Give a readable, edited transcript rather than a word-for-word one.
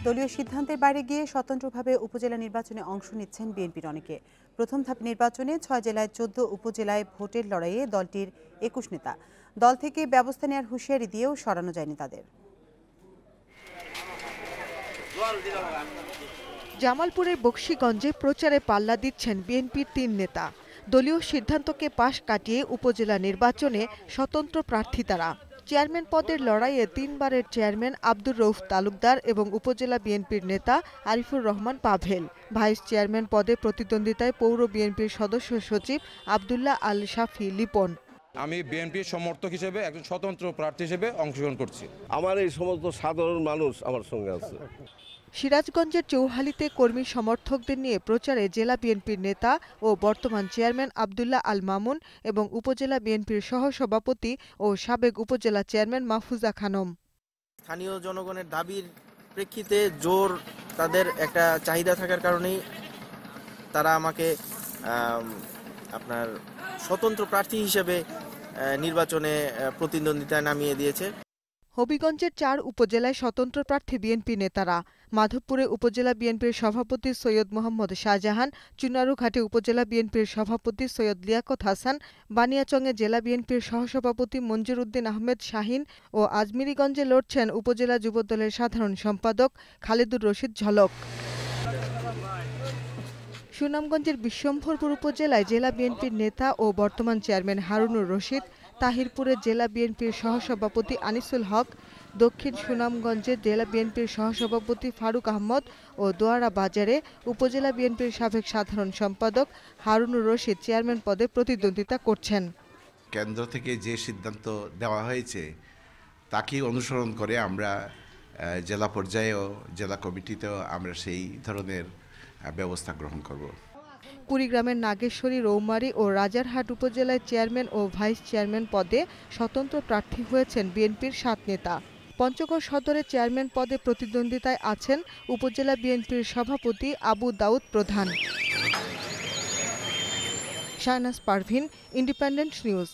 দলীয় সিদ্ধান্তের বাইরে গিয়ে স্বতন্ত্রভাবে উপজেলা নির্বাচনে অংশ নিচ্ছেন বিএনপির অনেকে। প্রথম ধাপ নির্বাচনে ৬ জেলায় ১৪ উপজেলায় ভোটের লড়াইয়ে দলটির ২১ নেতা। দল থেকে ব্যবস্থা নেওয়ার হুঁশিয়ারি দিয়েও সরানো যায়নি তাদের। জামালপুরের বকশীগঞ্জে প্রচারে পাল্লা দিচ্ছেন বিএনপির ৩ নেতা। দলীয় সিদ্ধান্তকে পাশ কাটিয়ে উপজেলা নির্বাচনে স্বতন্ত্র প্রার্থী তারা। চেয়ারম্যান পদের লড়াইয়ে ৩ বারের চেয়ারম্যান আব্দুর রউফ তালুকদার এবং উপজেলা বিএনপির নেতা আরিফুর রহমান পাভেল। ভাইস চেয়ারম্যান পদে প্রতিদ্বন্দ্বিতায় পৌর বিএনপির সদস্য সচিব আব্দুল্লাহ আল শাফি লিপন। আমি বিএনপির সমর্থক হিসেবে একজন স্বতন্ত্র প্রার্থী হিসেবে অংশগ্রহণ করছি। আমার এই সমস্ত সাধারণ মানুষ আমার সঙ্গে আছে। সিরাজগঞ্জের চৌহালিতে কর্মী সমর্থকদের নিয়ে প্রচারে জেলা বিএনপির নেতা ও বর্তমান চেয়ারম্যান আব্দুল্লাহ আল মামুন এবং উপজেলা বিএনপির সহসভাপতি ও সাবেক উপজেলা চেয়ারম্যান মাহফুজা খানম। স্থানীয় জনগণের দাবির প্রেক্ষিতে জোর তাদের একটা চাহিদা থাকার কারণেই তারা আমাকে আপনার স্বতন্ত্র প্রার্থী হিসেবে নির্বাচনে প্রতিদ্বন্দ্বিতায় নামিয়ে দিয়েছে। হবিগঞ্জের ৪ উপজেলায় স্বতন্ত্র প্রার্থী বিএনপি নেতারা। মাধবপুরে উপজেলা বিএনপির সভাপতি সৈয়দ মোহাম্মদ শাহজাহান, চুনারুঘাটে উপজেলা বিএনপির সভাপতি সৈয়দ লিয়াকত হাসান, বানিয়াচংয়ে জেলা বিএনপির সহসভাপতি মঞ্জুর উদ্দিন আহমেদ শাহিন ও আজমিরীগঞ্জে লড়ছেন উপজেলা যুবদলের সাধারণ সম্পাদক খালেদুর রশিদ ঝলক। সুনামগঞ্জের বিশ্বম্ভরপুর উপজেলায় জেলা বিএনপির নেতা ও বর্তমান চেয়ারম্যান হারুনুর রশিদ, তাহিরপুরে জেলা বিএনপির সহসভাপতি আনিসুল হক, দক্ষিণ সুনামগঞ্জে জেলা বিএনপির সহসভাপতি ফারুক আহমদ ও দোয়ারা বাজারে উপজেলা বিএনপির সাবেক সাধারণ সম্পাদক হারুনুর রশিদ চেয়ারম্যান পদে প্রতিদ্বন্দ্বিতা করছেন। কেন্দ্র থেকে যে সিদ্ধান্ত দেওয়া হয়েছে তাকেই অনুসরণ করে আমরা জেলা পর্যায়েও জেলা কমিটিতেও আমরা সেই ধরনের ব্যবস্থা গ্রহণ করব। কুড়িগ্রামের নাগেশ্বরী, রৌমারী ও রাজারহাট উপজেলায় চেয়ারম্যান ও ভাইস চেয়ারম্যান পদে স্বতন্ত্র প্রার্থী হয়েছেন বিএনপির ৭ নেতা। পঞ্চগড় সদরে চেয়ারম্যান পদে প্রতিদ্বন্দ্বিতায় আছেন উপজেলা বিএনপির সভাপতি আবু দাউদ প্রধান। Shahnaz Parvin, independent news.